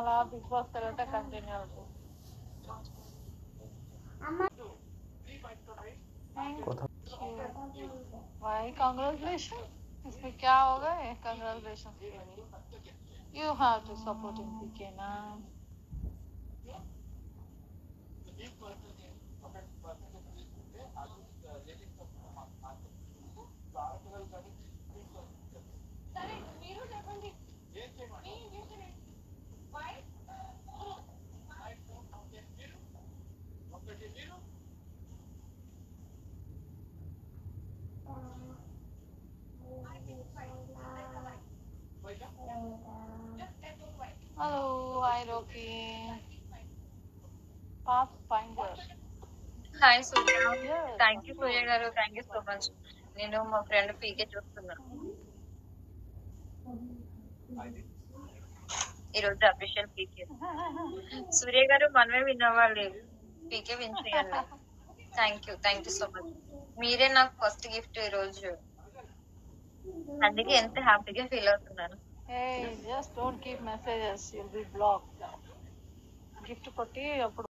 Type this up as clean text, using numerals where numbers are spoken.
మళ్ళా big boss తర్వాత continue అవుతుంది. भाई कांग्रेचुलेशन, इसमें क्या होगा? Congratulation, you have to support in PK ना. Hello, hi Rocky. Pathfinder. Hi Surya. Yes. Thank you Surya garu, thank you so much. నేను మా ఫ్రెండ్ పీకే చూస్తున్నా ఈరోజు అఫీషియల్ పీకే. సూర్య గారు మనమే విన్నవాళ్ళు, పీకే విన్ చేయండి. Thank you so much. మీరే నాకు ఫస్ట్ గిఫ్ట్ ఈరోజు, అందుకే ఎంత హ్యాపీగా ఫీల్ అవుతున్నాను. Hey, just don't keep messages, you'll be blocked. Gift కొట్టి అప్పుడు